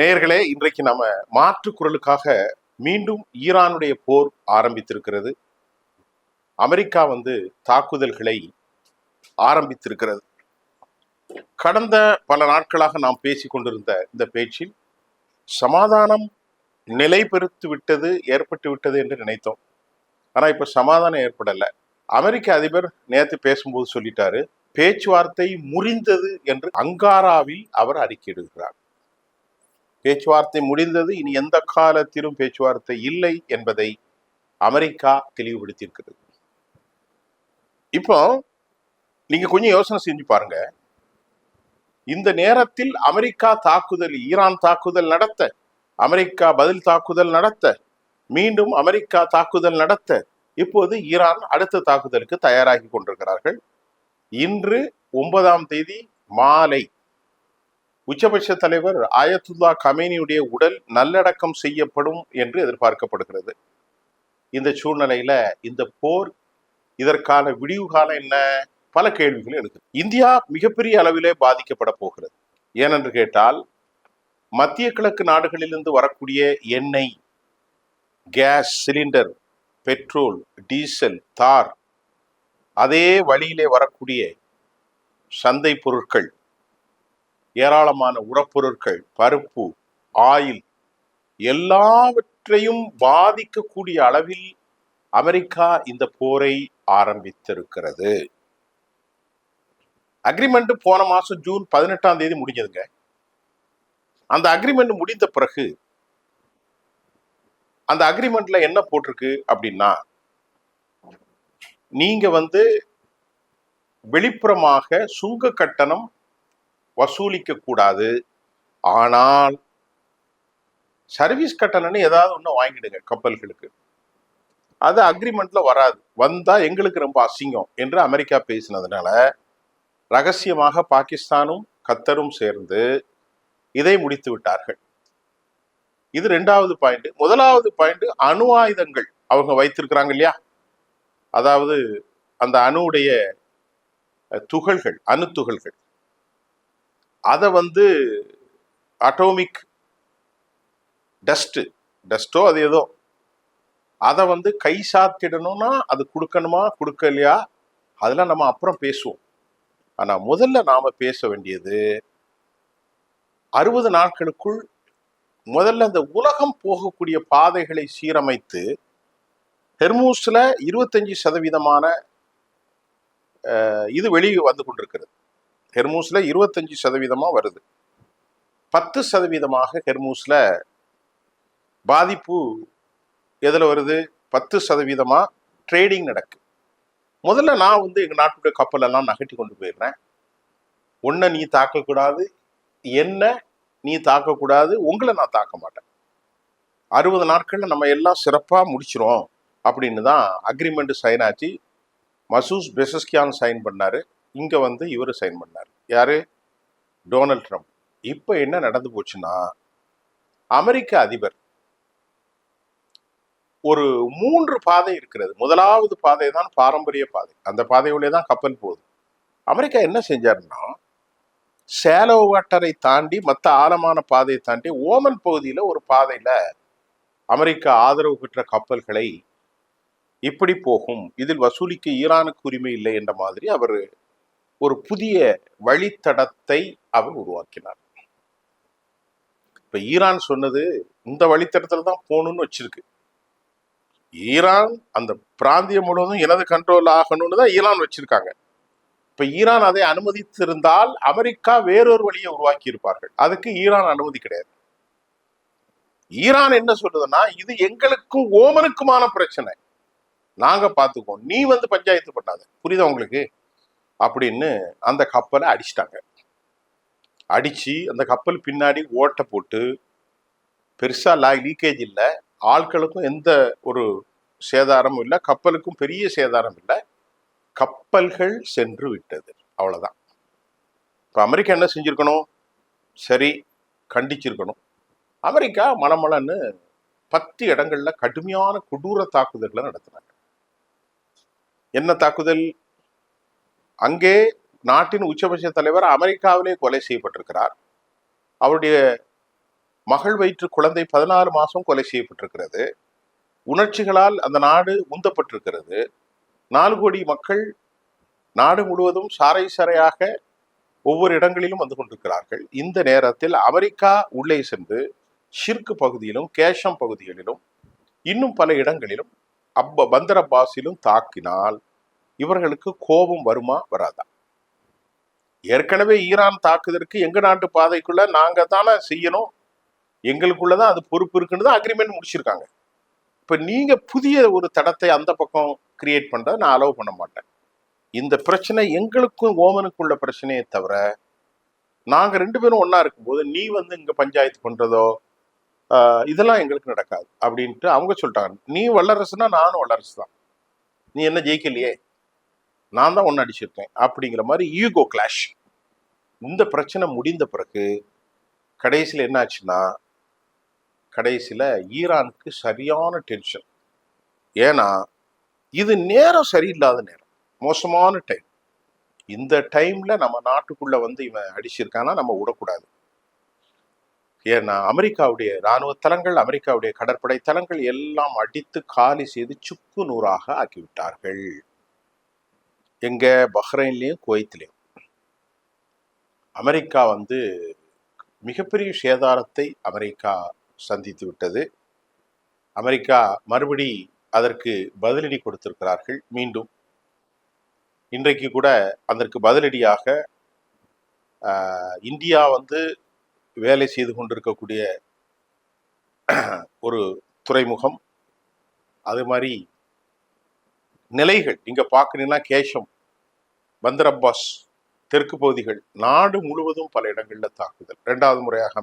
நேயர்களே, இன்றைக்கு நம்ம மாற்று குரலுக்காக மீண்டும் ஈரானுடைய போர் ஆரம்பித்திருக்கிறது. அமெரிக்கா தாக்குதல்களை ஆரம்பித்திருக்கிறது. கடந்த பல நாட்களாக நாம் பேசிக் கொண்டிருந்த இந்த பேச்சில் சமாதானம் நிலை பெறுத்து விட்டது, ஏற்பட்டு விட்டது என்று நினைத்தோம். ஆனா இப்ப சமாதானம் ஏற்படல. அமெரிக்க அதிபர் நேற்று பேசும்போது சொல்லிட்டாரு, பேச்சுவார்த்தை முறிந்தது என்று அங்காராவில் அவர் அறிக்கையிடுகிறார். பேச்சுவார்த்தை முடிந்தது, இனி எந்த காலத்திலும் பேச்சுவார்த்தை இல்லை என்பதை அமெரிக்கா தெளிவுபடுத்தியிருக்கிறது. இப்போ நீங்க கொஞ்சம் யோசனை செஞ்சு பாருங்க. இந்த நேரத்தில் அமெரிக்கா தாக்குதல், ஈரான் தாக்குதல் நடத்த, அமெரிக்கா பதில் தாக்குதல் நடத்த, மீண்டும் அமெரிக்கா தாக்குதல் நடத்த, இப்போது ஈரான் அடுத்த தாக்குதலுக்கு தயாராகி கொண்டிருக்கிறார்கள். இன்று 9ஆம் தேதி மாலை உச்சபட்ச தலைவர் ஆயத்துல்லா கமேனியுடைய உடல் நல்லடக்கம் செய்யப்படும் என்று எதிர்பார்க்கப்படுகிறது. இந்த சூழ்நிலையில இந்த போர், இதற்கான விடிவு காலம் என்ன? பல கேள்விகள் இருக்கு. இந்தியா மிகப்பெரிய அளவிலே பாதிக்கப்பட போகிறது. ஏனென்று கேட்டால், மத்திய கிழக்கு நாடுகளிலிருந்து வரக்கூடிய எண்ணெய், கேஸ் சிலிண்டர், பெட்ரோல், டீசல், தார், அதே வழியிலே வரக்கூடிய சந்தை பொருட்கள், ஏராளமான உரப்பொருட்கள், பருப்பு, ஆயில், எல்லாவற்றையும் பாதிக்கக்கூடிய அளவில் அமெரிக்கா இந்த போரை ஆரம்பித்திருக்கிறது. அக்ரிமெண்ட் போன மாசம் ஜூன் 18ஆம் தேதி முடிஞ்சதுங்க. அந்த அக்ரிமெண்ட் முடிந்த பிறகு அந்த அக்ரிமெண்ட்ல என்ன போட்டிருக்கு அப்படின்னா, நீங்க வெளிப்புறமாக சுங்க கட்டணம் வசூலிக்க கூடாது, ஆனால் சர்வீஸ் கட்டணம்னு ஏதாவது ஒண்ணு வாங்கிடுங்க கப்பல்களுக்கு. அது அக்ரிமெண்ட்ல வராது, வந்தா எங்களுக்கு ரொம்ப அசிங்கம் என்று அமெரிக்கா பேசினதுனால ரகசியமாக பாகிஸ்தானும் கத்தரும் சேர்ந்து இதை முடித்து விட்டார்கள். இது 2வது பாயிண்ட். முதலாவது பாயிண்ட், அணு ஆயுதங்கள் அவங்க வைத்திருக்கிறாங்க இல்லையா, அதாவது அந்த அணுடைய துகள்கள், அணு துகள்கள், அதை அட்டோமிக் டஸ்டோ அது ஏதோ, அதை கை சாத்திடணும்னா அது கொடுக்கணுமா கொடுக்கலையா, அதெல்லாம் நம்ம அப்புறம் பேசுவோம். ஆனா முதல்ல நாம பேச வேண்டியது, 60 நாட்களுக்குள் முதல்ல இந்த உலகம் போகக்கூடிய பாதைகளை சீரமைத்து, ஹெர்மூஸ்ல 25% இது வெளியே வந்து கொண்டிருக்கிறது. ஹெர்மூஸ்ல 25% வருது. 10% ஹெர்மூஸ்ல பாதிப்பு எதுல வருது? 10% ட்ரேடிங் நடக்கு. முதல்ல நான் எங்க நாட்டுடைய கப்பல் எல்லாம் நகட்டி கொண்டு போயிடுறேன். உன்னை நீ தாக்கக்கூடாது, என்ன நீ தாக்கக்கூடாது, உங்களை நான் தாக்க மாட்டேன். 60 நாட்கள்ல நம்ம எல்லாம் சிறப்பா முடிச்சிரும் அப்படின்னு தான் அக்ரிமெண்ட் சைன் ஆச்சு. மசூஸ் பெசஸ்கியான் சைன் பண்ணாரு. இங்க இவரு சைன் பண்ணாரு. யாரு? Donald Trump. இப்ப என்ன நடந்து போச்சுன்னா, அமெரிக்க அதிபர் ஒரு 3 பாதை இருக்கிறது. முதலாவது பாதை தான் பாரம்பரிய பாதை. அந்த பாதையுள்ளே தான் கப்பல் போகுது. அமெரிக்கா என்ன செஞ்சாருன்னா, சேலோ வாட்டரை தாண்டி மற்ற ஆழமான பாதையை தாண்டி ஓமன் பகுதியில ஒரு பாதையில அமெரிக்கா ஆதரவு பெற்ற கப்பல்களை இப்படி போகும், இதில் வசூலிக்க ஈரானுக்கு உரிமை இல்லை என்ற மாதிரி அவர் ஒரு புதிய வழித்தடத்தை அவர் உருவாக்கினார். இப்ப ஈரான் சொன்னது இந்த வழித்தடத்துல தான் போகணும்னு வச்சிருக்கு. ஈரான் அந்த பிராந்தியம் முழுவதும் எனது கண்ட்ரோல் ஆகணும்னு தான் ஈரான் வச்சிருக்காங்க. இப்ப ஈரான் அதை அனுமதித்திருந்தால் அமெரிக்கா வேறொரு வழியை உருவாக்கி இருப்பார்கள். அதுக்கு ஈரான் அனுமதி கிடையாது. ஈரான் என்ன சொல்றதுன்னா, இது எங்களுக்கும் ஓமனுக்குமான பிரச்சனை, நாங்க பாத்துக்கோம், நீ பஞ்சாயத்து பண்ணாத, புரியுதா உங்களுக்கு அப்படின்னு அந்த கப்பலை அடிச்சிட்டாங்க. அடிச்சு அந்த கப்பல் பின்னாடி ஓட்ட போட்டு, பெருசா லீக்கேஜ் இல்லை, ஆட்களுக்கும் எந்த ஒரு சேதாரமும் இல்லை, கப்பலுக்கும் பெரிய சேதாரம் இல்லை, கப்பல்கள் சென்று விட்டது, அவ்வளவுதான். இப்ப அமெரிக்கா என்ன செஞ்சிருக்கணும்? சரி, கண்டிச்சிருக்கணும். அமெரிக்கா மனமளன்னு 10 இடங்கள்ல கடுமையான கொடூர தாக்குதல்களை நடத்தினாங்க. என்ன தாக்குதல்? அங்கே நாட்டின் உச்சபட்ச தலைவர் அமெரிக்காவிலே கொலை செய்யப்பட்டிருக்கிறார். அவருடைய மகள் வயிற்று குழந்தை 14 மாசம் கொலை செய்யப்பட்டிருக்கிறது. உணர்ச்சிகளால் அந்த நாடு உந்தப்பட்டிருக்கிறது. 4 கோடி மக்கள் நாடு முழுவதும் சாறை சாறையாக ஒவ்வொரு இடங்களிலும் வந்து கொண்டிருக்கிறார்கள். இந்த நேரத்தில் அமெரிக்கா உள்ளே சென்று ஷிர்க் பகுதியிலும் கேஷம் பகுதிகளிலும் இன்னும் பல இடங்களிலும் பந்தர் அப்பாஸிலும் தாக்கினால் இவர்களுக்கு கோபம் வருமா வராதா? ஏற்கனவே ஈரான் தாக்குதற்கு எங்க நாட்டு பாதைக்குள்ள நாங்க தானே செய்யணும், எங்களுக்குள்ளதான் அது பொறுப்பு இருக்குன்னு தான் அக்ரிமெண்ட் முடிச்சிருக்காங்க. இப்ப நீங்க புதிய ஒரு தடத்தை அந்த பக்கம் கிரியேட் பண்றத நான் அலோவ் பண்ண மாட்டேன். இந்த பிரச்சனை எங்களுக்கும் ஓமனுக்குள்ள பிரச்சனையே தவிர நாங்க 2 பேரும் ஒன்னா இருக்கும்போது நீ வந்து இங்க பஞ்சாயத்து பண்றதோ இதெல்லாம் எங்களுக்கு நடக்காது அப்படின்ட்டு அவங்க சொல்லிட்டாங்க. நீ வல்லரசுனா நானும் வல்லரசு தான், நீ என்ன ஜெயிக்கலையே, நான் தான் ஒன்னு அடிச்சிருக்கேன் அப்படிங்கிற மாதிரி ஈகோ கிளாஷ். இந்த பிரச்சனை முடிந்த பிறகு கடைசியில் என்ன ஆச்சுன்னா, கடைசியில ஈரானுக்கு சரியான டென்ஷன். ஏன்னா இது நேரம் சரியில்லாத நேரம், மோசமான டைம். இந்த டைம்ல நம்ம நாட்டுக்குள்ள வந்து இவன் அடிச்சிருக்கானா நம்ம விடக்கூடாது. ஏன்னா அமெரிக்காவுடைய இராணுவ தளங்கள், அமெரிக்காவுடைய கடற்படை தளங்கள் எல்லாம் அடித்து காலி செய்து சுக்கு நூறாக ஆக்கிவிட்டார்கள். எங்க பஹ்ரைன்லயும் குவைத்திலையும் அமெரிக்கா வந்து மிகப்பெரிய சேதாரத்தை அமெரிக்கா சந்தித்து விட்டது. அமெரிக்கா மறுபடி அதற்கு பதிலடி கொடுத்திருக்கிறார்கள். மீண்டும் இன்றைக்கு கூட அதற்கு பதிலடியாக இந்தியா வந்து வேலை செய்து கொண்டிருக்கக்கூடிய ஒரு துறைமுகம், அது மாதிரி நிலைகள் இங்க பாக்குறீங்கன்னா கேஷம், பந்தர் அப்பாஸ், தெற்கு பகுதிகள், நாடு முழுவதும் பல இடங்கள்ல தாக்குதல். 2வது முறையாக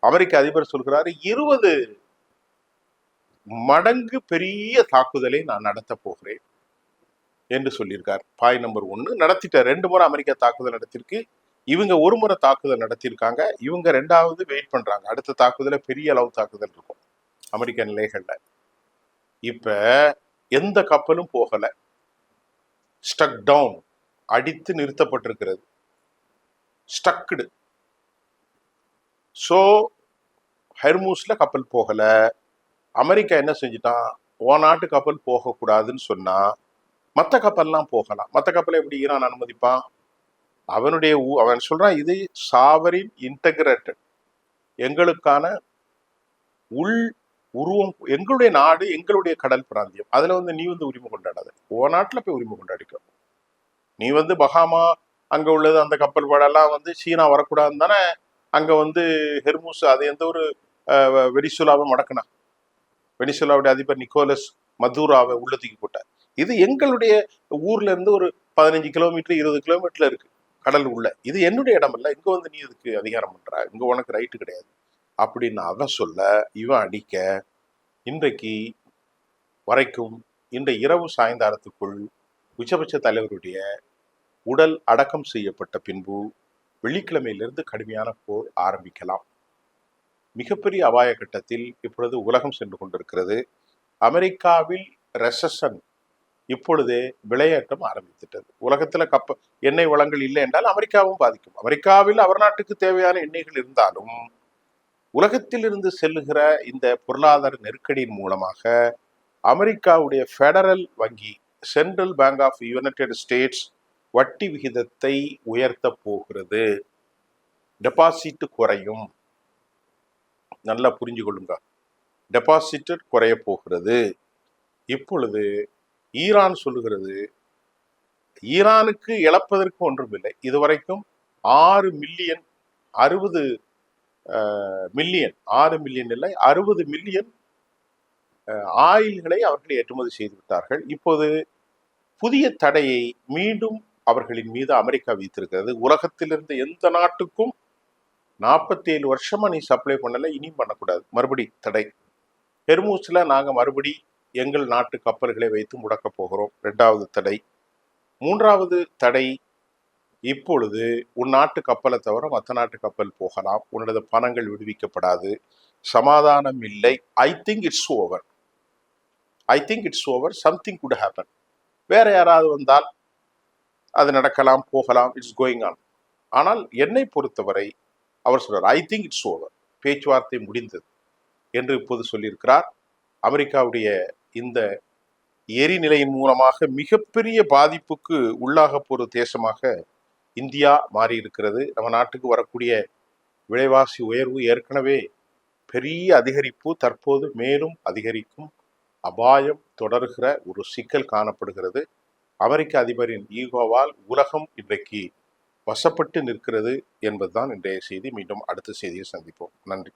அமெரிக்க அதிபர் சொல்கிறாரு 20 மடங்கு பெரிய தாக்குதலை நான் நடத்த போகிறேன் என்று சொல்லியிருக்கார். பாய் நம்பர் 1 நடத்திட்ட. 2 முறை அமெரிக்கா தாக்குதல் நடத்திருக்கு, இவங்க 1 முறை தாக்குதல் நடத்தியிருக்காங்க. இவங்க 2வது வெயிட் பண்றாங்க, அடுத்த தாக்குதல பெரிய அளவு தாக்குதல் இருக்கும் அமெரிக்க நிலைகள்ல. இப்ப எந்த கப்பலும் போகல, ஸ்டக் டவுன், அடித்து நிறுத்தப்பட்டிருக்கிறது, ஸ்டக்குடு. சோ ஹெர்மூஸ்ல கப்பல் போகல. அமெரிக்கா என்ன செஞ்சுட்டான், நாட்டு கப்பல் போகக்கூடாதுன்னு சொன்னா மற்ற கப்பல்லாம் போகலாம். மற்ற கப்பலை எப்படி ஈரான் அனுமதிப்பான்? அவன் சொல்றான், இது சாவரின் இன்டகிரேட்டட், எங்களுக்கான உள் உருவம், எங்களுடைய நாடு, எங்களுடைய கடல் பிராந்தியம், அதுல வந்து நீ வந்து உரிமை கொண்டாடாத, நாட்டுல போய் உரிமை கொண்டாடிக்கோ. நீ வந்து பஹாமா அங்க உள்ளது அந்த கப்பல் படெல்லாம் வந்து சீனா வரக்கூடாதுன்னு தானே அங்க வந்து ஹெர்மூஸ் அது எந்த ஒரு வெனிசுலாவை முடக்கினா. வெனிசுலாவுடைய அதிபர் நிக்கோலஸ் மதுராவை உள்ள தூக்கி போட்டார். இது எங்களுடைய ஊர்ல இருந்து ஒரு 15 கிலோமீட்டர் 20 கிலோமீட்டர்ல இருக்கு கடல் உள்ள, இது என்னுடைய இடம் இல்ல, இங்க வந்து நீ இதுக்கு அதிகாரம் பண்ற, இங்க உனக்கு ரைட்டு கிடையாது அப்படின்னு அவன் சொல்ல இவன் அடிக்க. இன்றைக்கு வரைக்கும் இந்த இரவு சாயந்தாரத்துக்குள் உச்சபட்ச தலைவருடைய உடல் அடக்கம் செய்யப்பட்ட பின்பு வெள்ளிக்கிழமையிலிருந்து கடுமையான போர் ஆரம்பிக்கலாம். மிகப்பெரிய அபாய கட்டத்தில் இப்பொழுது உலகம் சென்று கொண்டிருக்கிறது. அமெரிக்காவில் ரெசஷன் இப்பொழுதே விளையாட்டம் ஆரம்பித்துட்டது. உலகத்துல எண்ணெய் வளங்கள் இல்லை என்றால் அமெரிக்காவும் பாதிக்கும். அமெரிக்காவில் அவர் நாட்டுக்கு தேவையான எண்ணெய்கள் இருந்தாலும் உலகத்தில் இருந்து செல்லுகிற இந்த பொருளாதார நெருக்கடியின் மூலமாக அமெரிக்காவுடைய ஃபெடரல் வங்கி, central bank of United States, வட்டி விகிதத்தை உயர்த்த போகிறது. டெபாசிட் குறையும், நல்லா புரிஞ்சு கொள்ளுங்க, டெபாசிட் குறைய போகிறது. இப்பொழுது ஈரான் சொல்லுகிறது, ஈரானுக்கு இழப்பதற்கு ஒன்றுமில்லை, இதுவரைக்கும் 6 மில்லியன் 60 மில்லியன் 6 மில்லியன் இல்லை 60 மில்லியன் ஆயில்களை அவர்கள் ஏற்றுமதி செய்து விட்டார்கள். இப்போது புதிய தடையை மீண்டும் அவர்களின் மீது அமெரிக்கா வைத்திருக்கிறது. உலகத்திலிருந்து எந்த நாட்டுக்கும் 47 வருஷமா நீ சப்ளை பண்ணல, இனியும் பண்ணக்கூடாது, மறுபடி தடை. ஹெர்மூஸ்ல நாங்க மறுபடி எங்கள் நாட்டு கப்பல்களை வைத்து முடக்க போகிறோம், 2வது தடை. 3வது தடை, இப்பொழுது உன் நாட்டு கப்பலை தவிர மற்ற நாட்டு கப்பல் போகலாம், உன்னோட பணங்கள் விடுவிக்கப்படாது, சமாதானம் இல்லை. I think it's over, I think it's over, something good happen. வேற யாராவது வந்தால் அது நடக்கலாம், போகலாம், இட்ஸ் கோயிங் ஆன். ஆனால் என்னை பொறுத்தவரை அவர் சொல்றார், ஐ திங்க் இட்ஸ் ஓவர். பேச்சுவார்த்தை முடிந்தது என்று இப்போது சொல்லியிருக்கிறார். அமெரிக்காவுடைய இந்த எரிநிலையின் மூலமாக மிகப்பெரிய பாதிப்புக்கு உள்ளாக போகிற தேசமாக இந்தியா மாறியிருக்கிறது. நம்ம நாட்டுக்கு வரக்கூடிய விலைவாசி உயர்வு ஏற்கனவே பெரிய அதிகரிப்பு, தற்போது மேலும் அதிகரிக்கும் அபாயம் தொடர்கிற ஒரு சிக்கல் காணப்படுகிறது. அமெரிக்க அதிபரின் ஈகோவால் உலகம் இன்றைக்கு வசப்பட்டு நிற்கிறது என்பதுதான் இன்றைய செய்தி. மீண்டும் அடுத்த செய்தியில் சந்திப்போம். நன்றி.